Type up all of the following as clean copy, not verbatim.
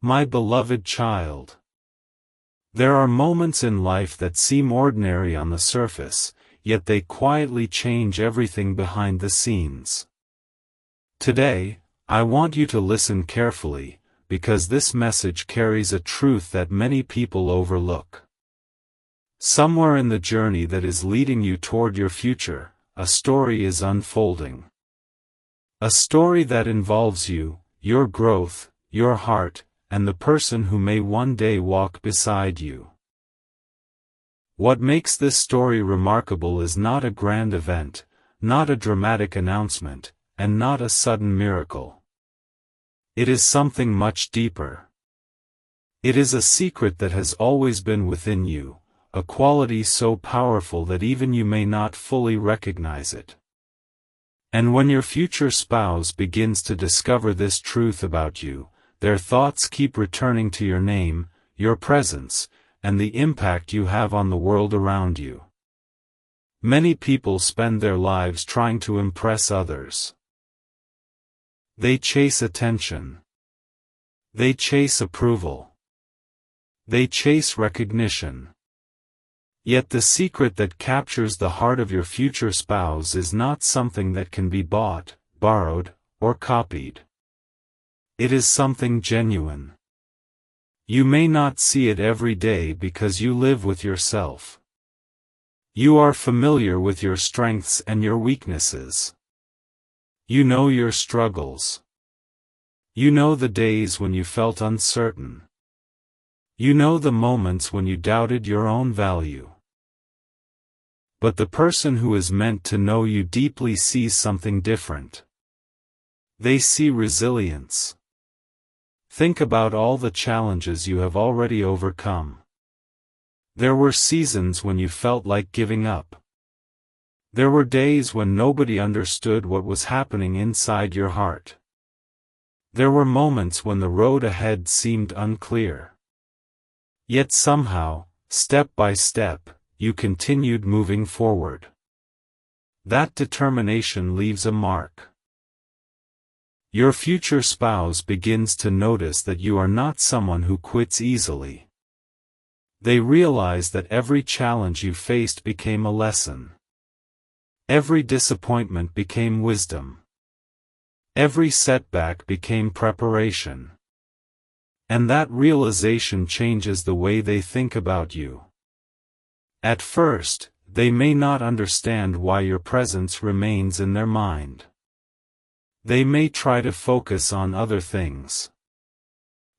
My beloved child. There are moments in life that seem ordinary on the surface, yet they quietly change everything behind the scenes. Today, I want you to listen carefully, because this message carries a truth that many people overlook. Somewhere in the journey that is leading you toward your future, a story is unfolding. A story that involves you, your growth, your heart, and the person who may one day walk beside you. What makes this story remarkable is not a grand event, not a dramatic announcement, and not a sudden miracle. It is something much deeper. It is a secret that has always been within you, a quality so powerful that even you may not fully recognize it. And when your future spouse begins to discover this truth about you, their thoughts keep returning to your name, your presence, and the impact you have on the world around you. Many people spend their lives trying to impress others. They chase attention. They chase approval. They chase recognition. Yet the secret that captures the heart of your future spouse is not something that can be bought, borrowed, or copied. It is something genuine. You may not see it every day because you live with yourself. You are familiar with your strengths and your weaknesses. You know your struggles. You know the days when you felt uncertain. You know the moments when you doubted your own value. But the person who is meant to know you deeply sees something different. They see resilience. Think about all the challenges you have already overcome. There were seasons when you felt like giving up. There were days when nobody understood what was happening inside your heart. There were moments when the road ahead seemed unclear. Yet somehow, step by step, you continued moving forward. That determination leaves a mark. Your future spouse begins to notice that you are not someone who quits easily. They realize that every challenge you faced became a lesson. Every disappointment became wisdom. Every setback became preparation. And that realization changes the way they think about you. At first, they may not understand why your presence remains in their mind. They may try to focus on other things.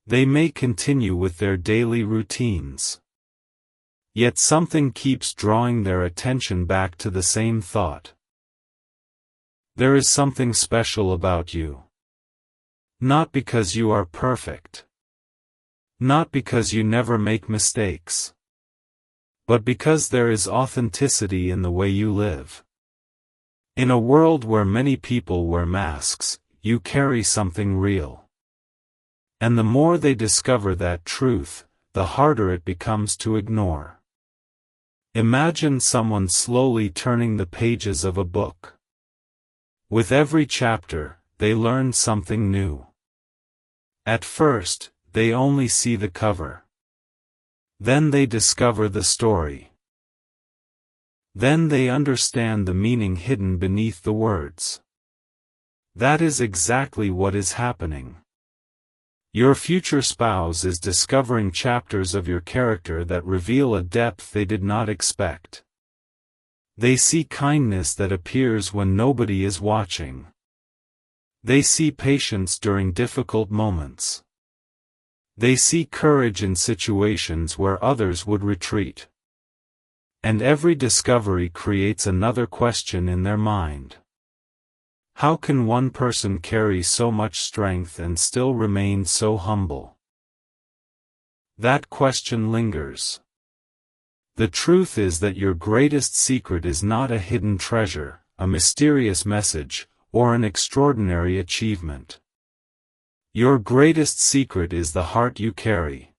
They may continue with their daily routines. Yet something keeps drawing their attention back to the same thought. There is something special about you. Not because you are perfect. Not because you never make mistakes. But because there is authenticity in the way you live. In a world where many people wear masks, you carry something real. And the more they discover that truth, the harder it becomes to ignore. Imagine someone slowly turning the pages of a book. With every chapter, they learn something new. At first, they only see the cover. Then they discover the story. Then they understand the meaning hidden beneath the words. That is exactly what is happening. Your future spouse is discovering chapters of your character that reveal a depth they did not expect. They see kindness that appears when nobody is watching. They see patience during difficult moments. They see courage in situations where others would retreat. And every discovery creates another question in their mind. How can one person carry so much strength and still remain so humble? That question lingers. The truth is that your greatest secret is not a hidden treasure, a mysterious message, or an extraordinary achievement. Your greatest secret is the heart you carry.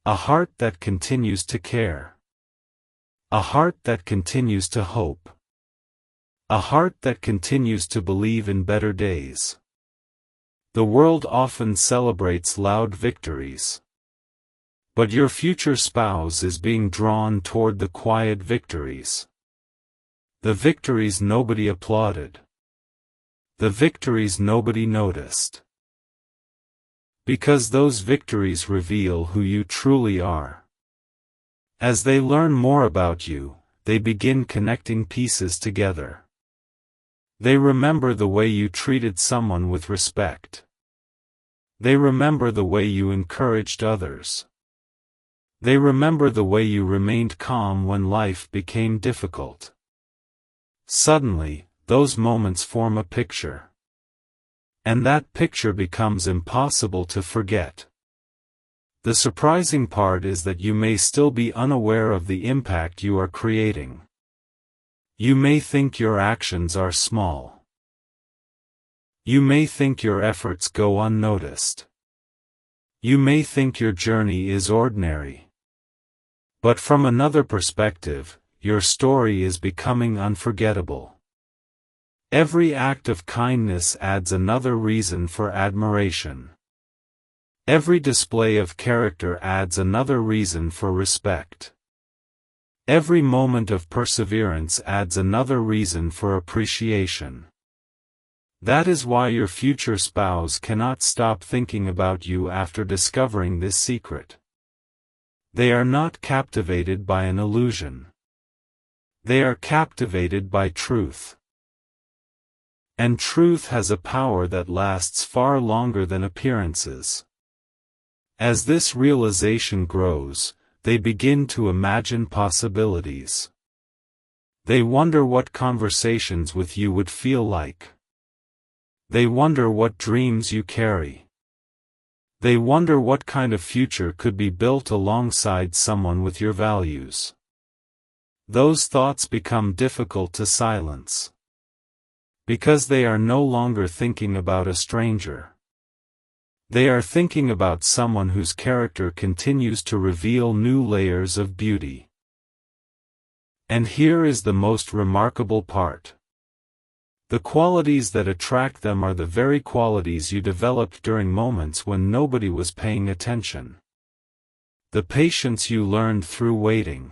A heart that continues to care. A heart that continues to hope. A heart that continues to believe in better days. The world often celebrates loud victories. But your future spouse is being drawn toward the quiet victories. The victories nobody applauded. The victories nobody noticed. Because those victories reveal who you truly are. As they learn more about you, they begin connecting pieces together. They remember the way you treated someone with respect. They remember the way you encouraged others. They remember the way you remained calm when life became difficult. Suddenly, those moments form a picture. And that picture becomes impossible to forget. The surprising part is that you may still be unaware of the impact you are creating. You may think your actions are small. You may think your efforts go unnoticed. You may think your journey is ordinary. But from another perspective, your story is becoming unforgettable. Every act of kindness adds another reason for admiration. Every display of character adds another reason for respect. Every moment of perseverance adds another reason for appreciation. That is why your future spouse cannot stop thinking about you after discovering this secret. They are not captivated by an illusion. They are captivated by truth. And truth has a power that lasts far longer than appearances. As this realization grows, they begin to imagine possibilities. They wonder what conversations with you would feel like. They wonder what dreams you carry. They wonder what kind of future could be built alongside someone with your values. Those thoughts become difficult to silence. Because they are no longer thinking about a stranger. They are thinking about someone whose character continues to reveal new layers of beauty. And here is the most remarkable part. The qualities that attract them are the very qualities you developed during moments when nobody was paying attention. The patience you learned through waiting.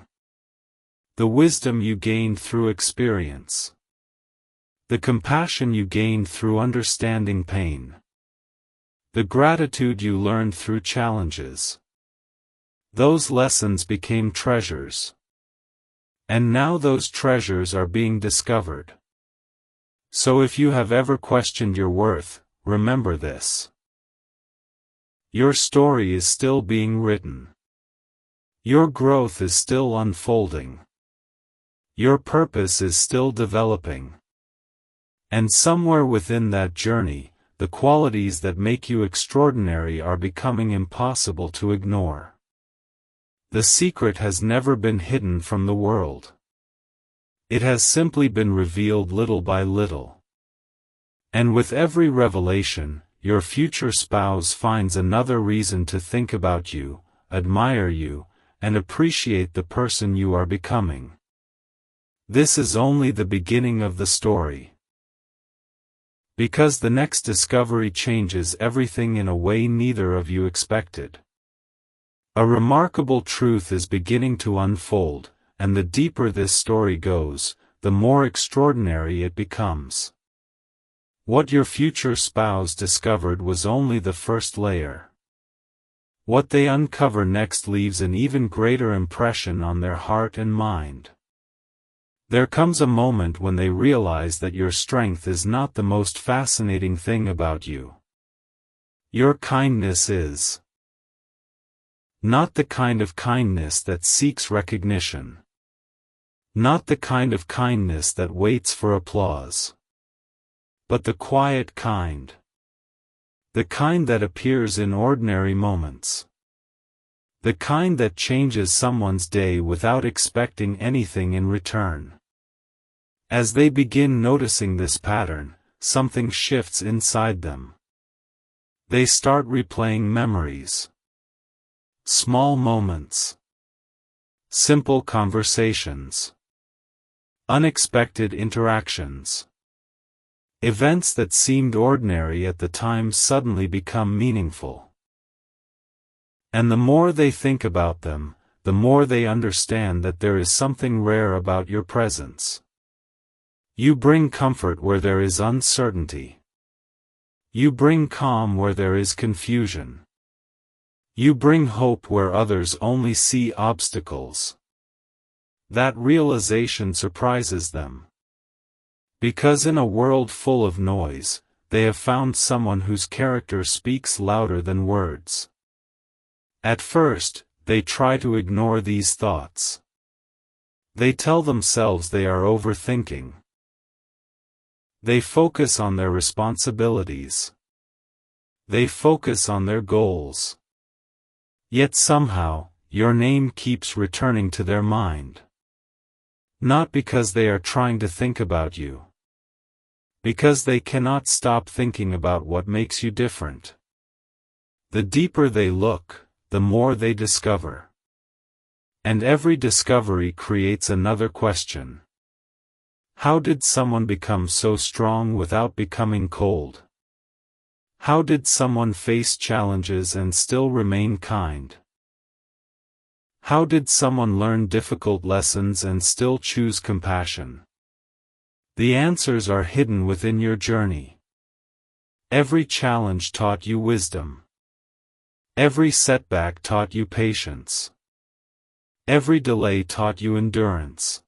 The wisdom you gained through experience. The compassion you gained through understanding pain. The gratitude you learned through challenges. Those lessons became treasures. And now those treasures are being discovered. So if you have ever questioned your worth, remember this. Your story is still being written. Your growth is still unfolding. Your purpose is still developing. And somewhere within that journey, the qualities that make you extraordinary are becoming impossible to ignore. The secret has never been hidden from the world. It has simply been revealed little by little. And with every revelation, your future spouse finds another reason to think about you, admire you, and appreciate the person you are becoming. This is only the beginning of the story. Because the next discovery changes everything in a way neither of you expected. A remarkable truth is beginning to unfold, and the deeper this story goes, the more extraordinary it becomes. What your future spouse discovered was only the first layer. What they uncover next leaves an even greater impression on their heart and mind. There comes a moment when they realize that your strength is not the most fascinating thing about you. Your kindness is. Not the kind of kindness that seeks recognition. Not the kind of kindness that waits for applause. But the quiet kind. The kind that appears in ordinary moments. The kind that changes someone's day without expecting anything in return. As they begin noticing this pattern, something shifts inside them. They start replaying memories. Small moments. Simple conversations. Unexpected interactions. Events that seemed ordinary at the time suddenly become meaningful. And the more they think about them, the more they understand that there is something rare about your presence. You bring comfort where there is uncertainty. You bring calm where there is confusion. You bring hope where others only see obstacles. That realization surprises them. Because in a world full of noise, they have found someone whose character speaks louder than words. At first, they try to ignore these thoughts. They tell themselves they are overthinking. They focus on their responsibilities. They focus on their goals. Yet somehow, your name keeps returning to their mind. Not because they are trying to think about you. Because they cannot stop thinking about what makes you different. The deeper they look, the more they discover. And every discovery creates another question. How did someone become so strong without becoming cold? How did someone face challenges and still remain kind? How did someone learn difficult lessons and still choose compassion? The answers are hidden within your journey. Every challenge taught you wisdom. Every setback taught you patience. Every delay taught you endurance.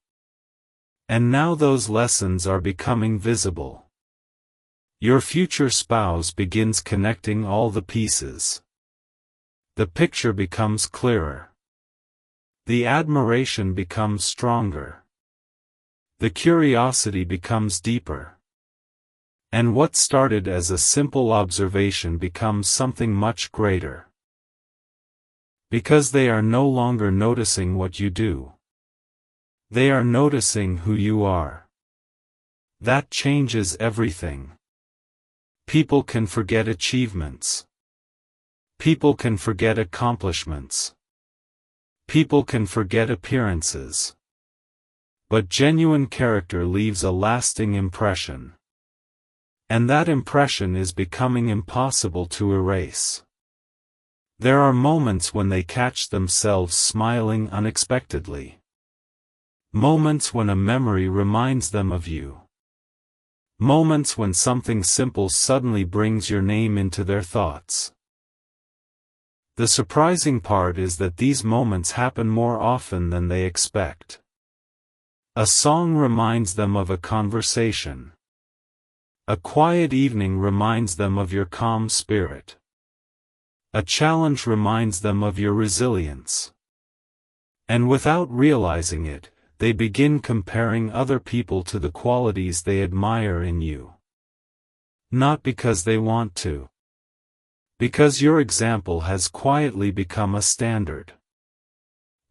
And now those lessons are becoming visible. Your future spouse begins connecting all the pieces. The picture becomes clearer. The admiration becomes stronger. The curiosity becomes deeper. And what started as a simple observation becomes something much greater. Because they are no longer noticing what you do. They are noticing who you are. That changes everything. People can forget achievements. People can forget accomplishments. People can forget appearances. But genuine character leaves a lasting impression. And that impression is becoming impossible to erase. There are moments when they catch themselves smiling unexpectedly. Moments when a memory reminds them of you. Moments when something simple suddenly brings your name into their thoughts. The surprising part is that these moments happen more often than they expect. A song reminds them of a conversation. A quiet evening reminds them of your calm spirit. A challenge reminds them of your resilience. And without realizing it, they begin comparing other people to the qualities they admire in you. Not because they want to. Because your example has quietly become a standard.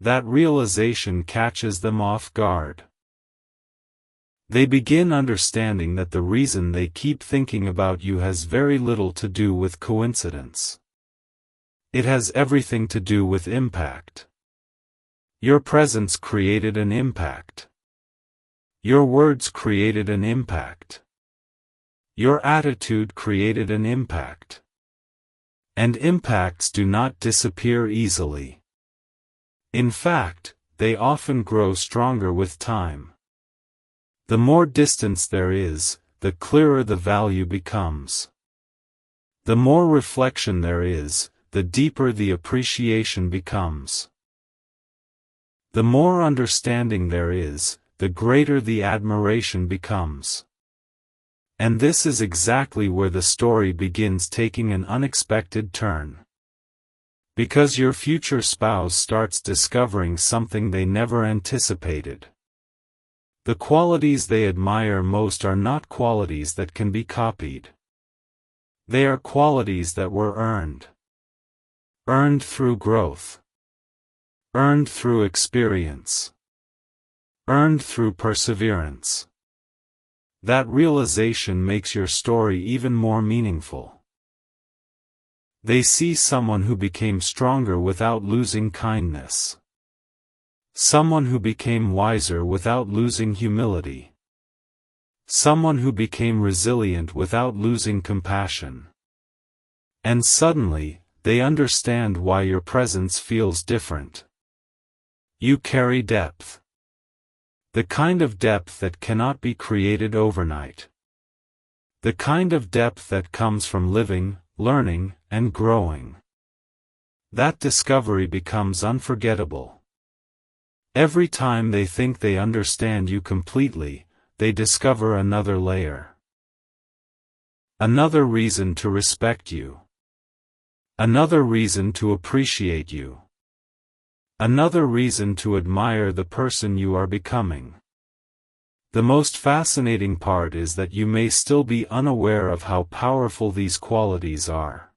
That realization catches them off guard. They begin understanding that the reason they keep thinking about you has very little to do with coincidence. It has everything to do with impact. Your presence created an impact. Your words created an impact. Your attitude created an impact. And impacts do not disappear easily. In fact, they often grow stronger with time. The more distance there is, the clearer the value becomes. The more reflection there is, the deeper the appreciation becomes. The more understanding there is, the greater the admiration becomes. And this is exactly where the story begins taking an unexpected turn. Because your future spouse starts discovering something they never anticipated. The qualities they admire most are not qualities that can be copied. They are qualities that were earned. Earned through growth. Earned through experience. Earned through perseverance. That realization makes your story even more meaningful. They see someone who became stronger without losing kindness. Someone who became wiser without losing humility. Someone who became resilient without losing compassion. And suddenly, they understand why your presence feels different. You carry depth. The kind of depth that cannot be created overnight. The kind of depth that comes from living, learning, and growing. That discovery becomes unforgettable. Every time they think they understand you completely, they discover another layer. Another reason to respect you. Another reason to appreciate you. Another reason to admire the person you are becoming. The most fascinating part is that you may still be unaware of how powerful these qualities are.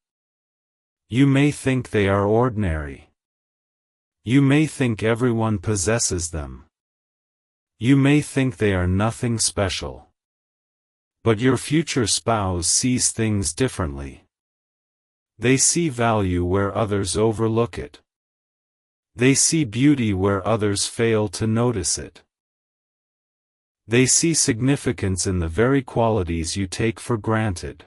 You may think they are ordinary. You may think everyone possesses them. You may think they are nothing special. But your future spouse sees things differently. They see value where others overlook it. They see beauty where others fail to notice it. They see significance in the very qualities you take for granted.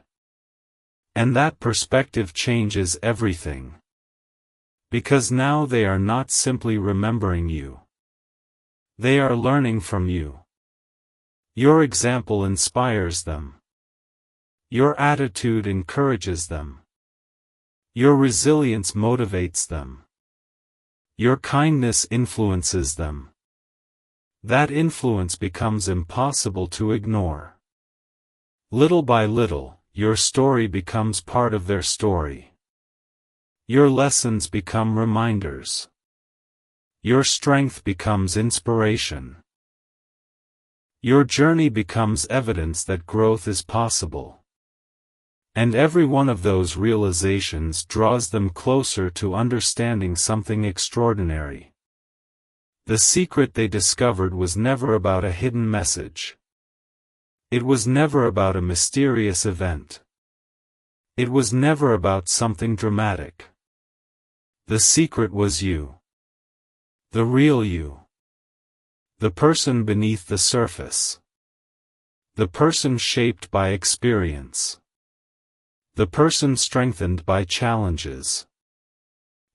And that perspective changes everything. Because now they are not simply remembering you. They are learning from you. Your example inspires them. Your attitude encourages them. Your resilience motivates them. Your kindness influences them. That influence becomes impossible to ignore. Little by little, your story becomes part of their story. Your lessons become reminders. Your strength becomes inspiration. Your journey becomes evidence that growth is possible. And every one of those realizations draws them closer to understanding something extraordinary. The secret they discovered was never about a hidden message. It was never about a mysterious event. It was never about something dramatic. The secret was you. The real you. The person beneath the surface. The person shaped by experience. The person strengthened by challenges.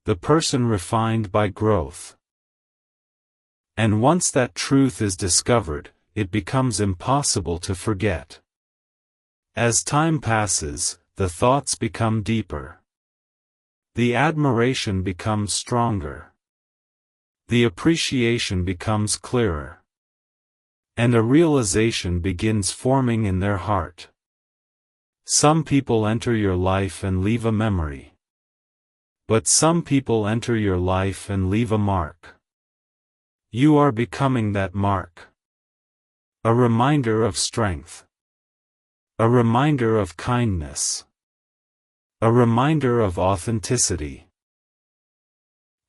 The person refined by growth. And once that truth is discovered, it becomes impossible to forget. As time passes, the thoughts become deeper. The admiration becomes stronger. The appreciation becomes clearer. And a realization begins forming in their heart. Some people enter your life and leave a memory. But some people enter your life and leave a mark. You are becoming that mark. A reminder of strength. A reminder of kindness. A reminder of authenticity.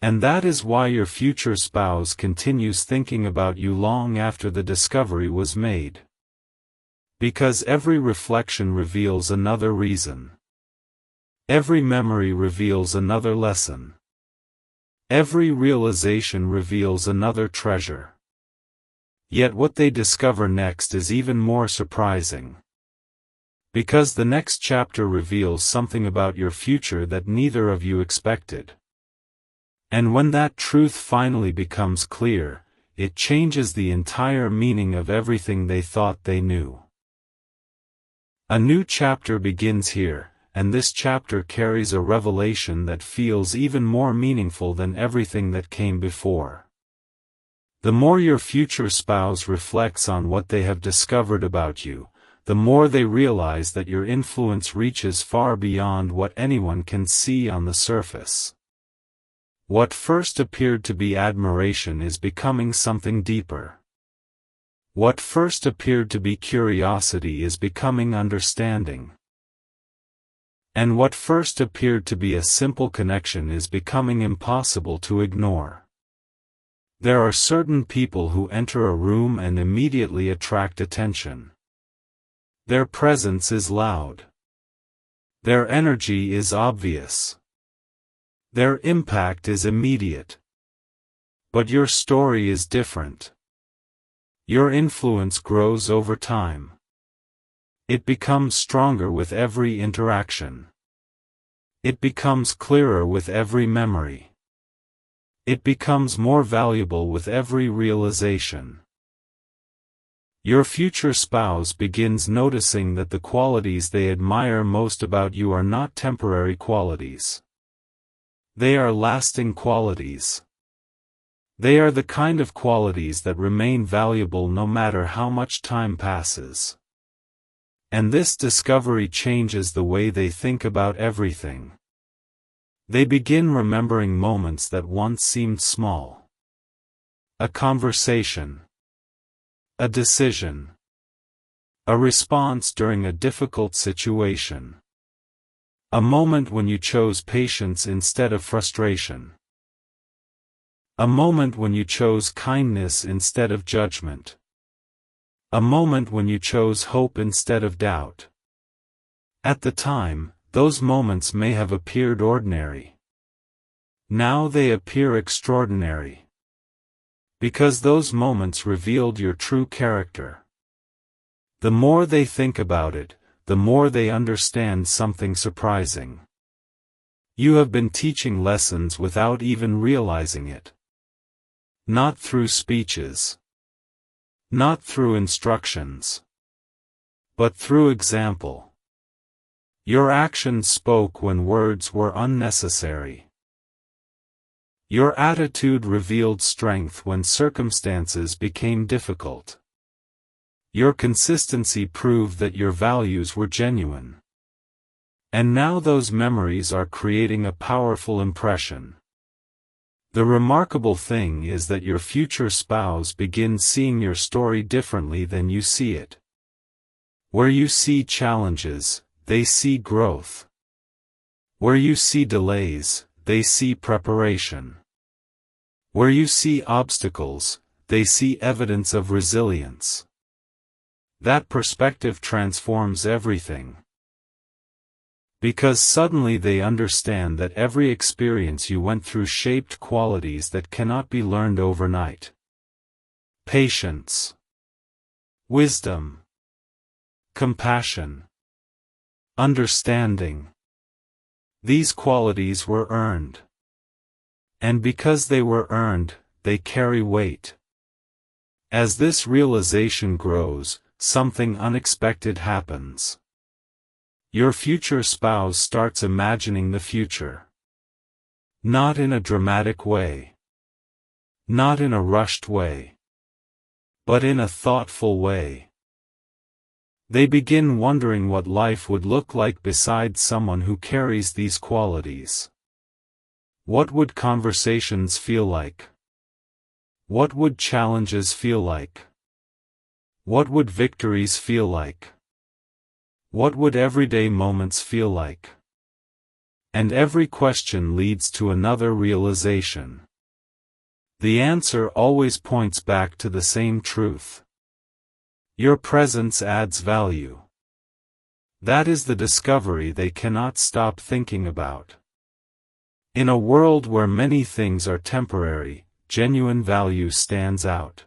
And that is why your future spouse continues thinking about you long after the discovery was made. Because every reflection reveals another reason. Every memory reveals another lesson. Every realization reveals another treasure. Yet what they discover next is even more surprising. Because the next chapter reveals something about your future that neither of you expected. And when that truth finally becomes clear, it changes the entire meaning of everything they thought they knew. A new chapter begins here, and this chapter carries a revelation that feels even more meaningful than everything that came before. The more your future spouse reflects on what they have discovered about you, the more they realize that your influence reaches far beyond what anyone can see on the surface. What first appeared to be admiration is becoming something deeper. What first appeared to be curiosity is becoming understanding. And what first appeared to be a simple connection is becoming impossible to ignore. There are certain people who enter a room and immediately attract attention. Their presence is loud. Their energy is obvious. Their impact is immediate. But your story is different. Your influence grows over time. It becomes stronger with every interaction. It becomes clearer with every memory. It becomes more valuable with every realization. Your future spouse begins noticing that the qualities they admire most about you are not temporary qualities. They are lasting qualities. They are the kind of qualities that remain valuable no matter how much time passes. And this discovery changes the way they think about everything. They begin remembering moments that once seemed small. A conversation. A decision. A response during a difficult situation. A moment when you chose patience instead of frustration. A moment when you chose kindness instead of judgment. A moment when you chose hope instead of doubt. At the time, those moments may have appeared ordinary. Now they appear extraordinary. Because those moments revealed your true character. The more they think about it, the more they understand something surprising. You have been teaching lessons without even realizing it. Not through speeches. Not through instructions. But through example. Your actions spoke when words were unnecessary. Your attitude revealed strength when circumstances became difficult. Your consistency proved that your values were genuine. And now those memories are creating a powerful impression. The remarkable thing is that your future spouse begins seeing your story differently than you see it. Where you see challenges, they see growth. Where you see delays, they see preparation. Where you see obstacles, they see evidence of resilience. That perspective transforms everything. Because suddenly they understand that every experience you went through shaped qualities that cannot be learned overnight. Patience. Wisdom. Compassion. Understanding. These qualities were earned. And because they were earned, they carry weight. As this realization grows, something unexpected happens. Your future spouse starts imagining the future. Not in a dramatic way. Not in a rushed way. But in a thoughtful way. They begin wondering what life would look like beside someone who carries these qualities. What would conversations feel like? What would challenges feel like? What would victories feel like? What would everyday moments feel like? And every question leads to another realization. The answer always points back to the same truth. Your presence adds value. That is the discovery they cannot stop thinking about. In a world where many things are temporary, genuine value stands out.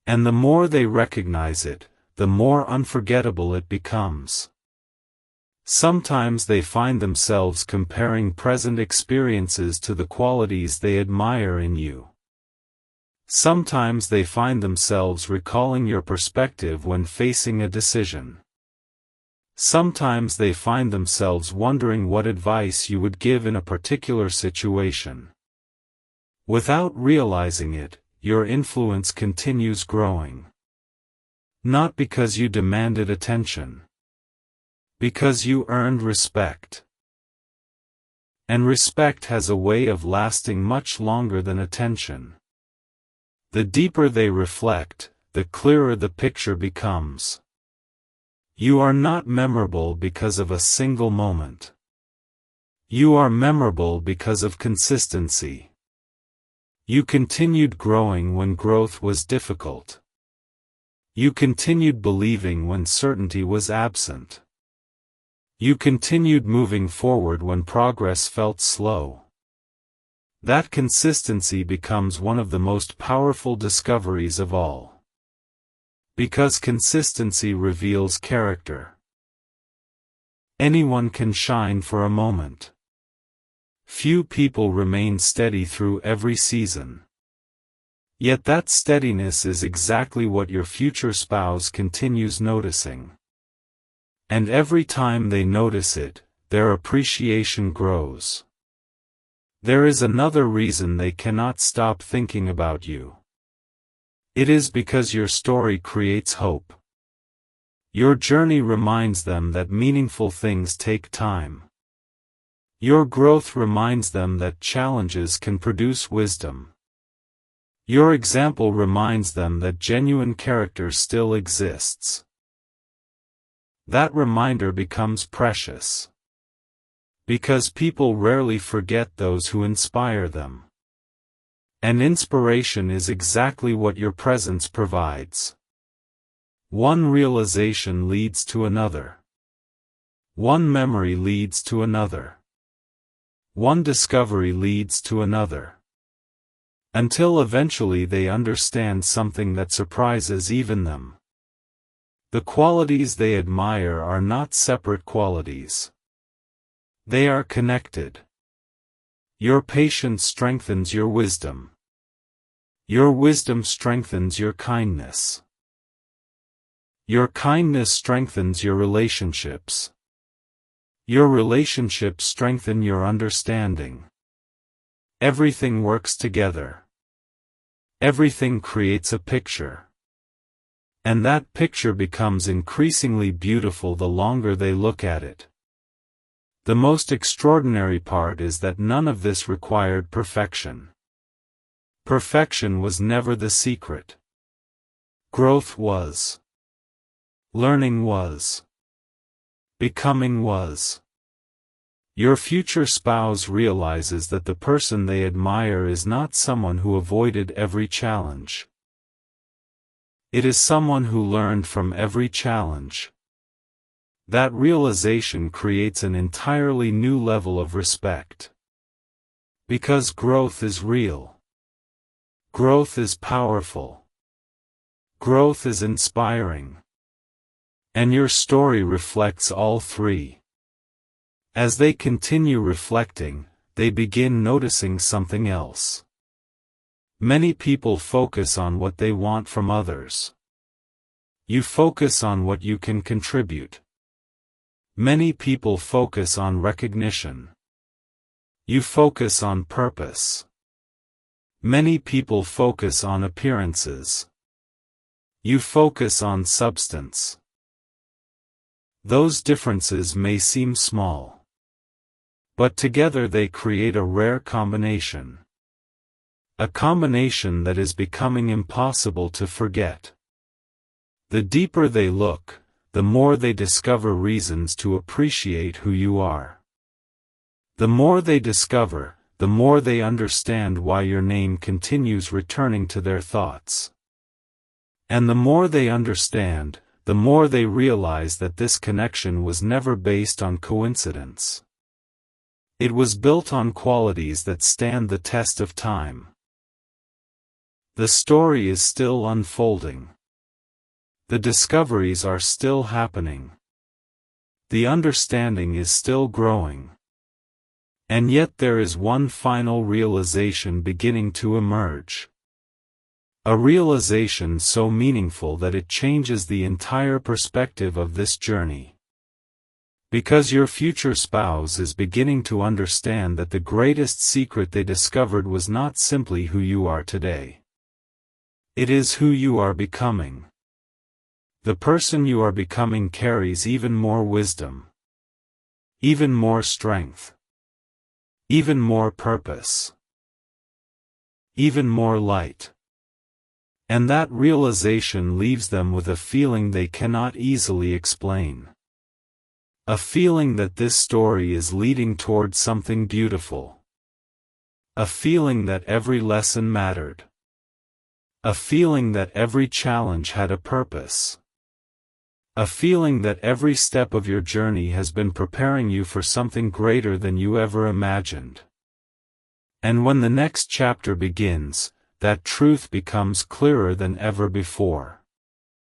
And the more they recognize it, the more unforgettable it becomes. Sometimes they find themselves comparing present experiences to the qualities they admire in you. Sometimes they find themselves recalling your perspective when facing a decision. Sometimes they find themselves wondering what advice you would give in a particular situation. Without realizing it, your influence continues growing. Not because you demanded attention. Because you earned respect. And respect has a way of lasting much longer than attention. The deeper they reflect, the clearer the picture becomes. You are not memorable because of a single moment. You are memorable because of consistency. You continued growing when growth was difficult. You continued believing when certainty was absent. You continued moving forward when progress felt slow. That consistency becomes one of the most powerful discoveries of all. Because consistency reveals character. Anyone can shine for a moment. Few people remain steady through every season. Yet that steadiness is exactly what your future spouse continues noticing. And every time they notice it, their appreciation grows. There is another reason they cannot stop thinking about you. It is because your story creates hope. Your journey reminds them that meaningful things take time. Your growth reminds them that challenges can produce wisdom. Your example reminds them that genuine character still exists. That reminder becomes precious. Because people rarely forget those who inspire them. And inspiration is exactly what your presence provides. One realization leads to another. One memory leads to another. One discovery leads to another. Until eventually they understand something that surprises even them. The qualities they admire are not separate qualities. They are connected. Your patience strengthens your wisdom. Your wisdom strengthens your kindness. Your kindness strengthens your relationships. Your relationships strengthen your understanding. Everything works together. Everything creates a picture. And that picture becomes increasingly beautiful the longer they look at it. The most extraordinary part is that none of this required perfection. Perfection was never the secret. Growth was. Learning was. Becoming was. Your future spouse realizes that the person they admire is not someone who avoided every challenge. It is someone who learned from every challenge. That realization creates an entirely new level of respect. Because growth is real. Growth is powerful. Growth is inspiring. And your story reflects all three. As they continue reflecting, they begin noticing something else. Many people focus on what they want from others. You focus on what you can contribute. Many people focus on recognition. You focus on purpose. Many people focus on appearances. You focus on substance. Those differences may seem small. But together they create a rare combination. A combination that is becoming impossible to forget. The deeper they look, the more they discover reasons to appreciate who you are. The more they discover, the more they understand why your name continues returning to their thoughts. And the more they understand, the more they realize that this connection was never based on coincidence. It was built on qualities that stand the test of time. The story is still unfolding. The discoveries are still happening. The understanding is still growing. And yet there is one final realization beginning to emerge. A realization so meaningful that it changes the entire perspective of this journey. Because your future spouse is beginning to understand that the greatest secret they discovered was not simply who you are today. It is who you are becoming. The person you are becoming carries even more wisdom. Even more strength. Even more purpose. Even more light. And that realization leaves them with a feeling they cannot easily explain. A feeling that this story is leading toward something beautiful. A feeling that every lesson mattered. A feeling that every challenge had a purpose. A feeling that every step of your journey has been preparing you for something greater than you ever imagined. And when the next chapter begins, that truth becomes clearer than ever before.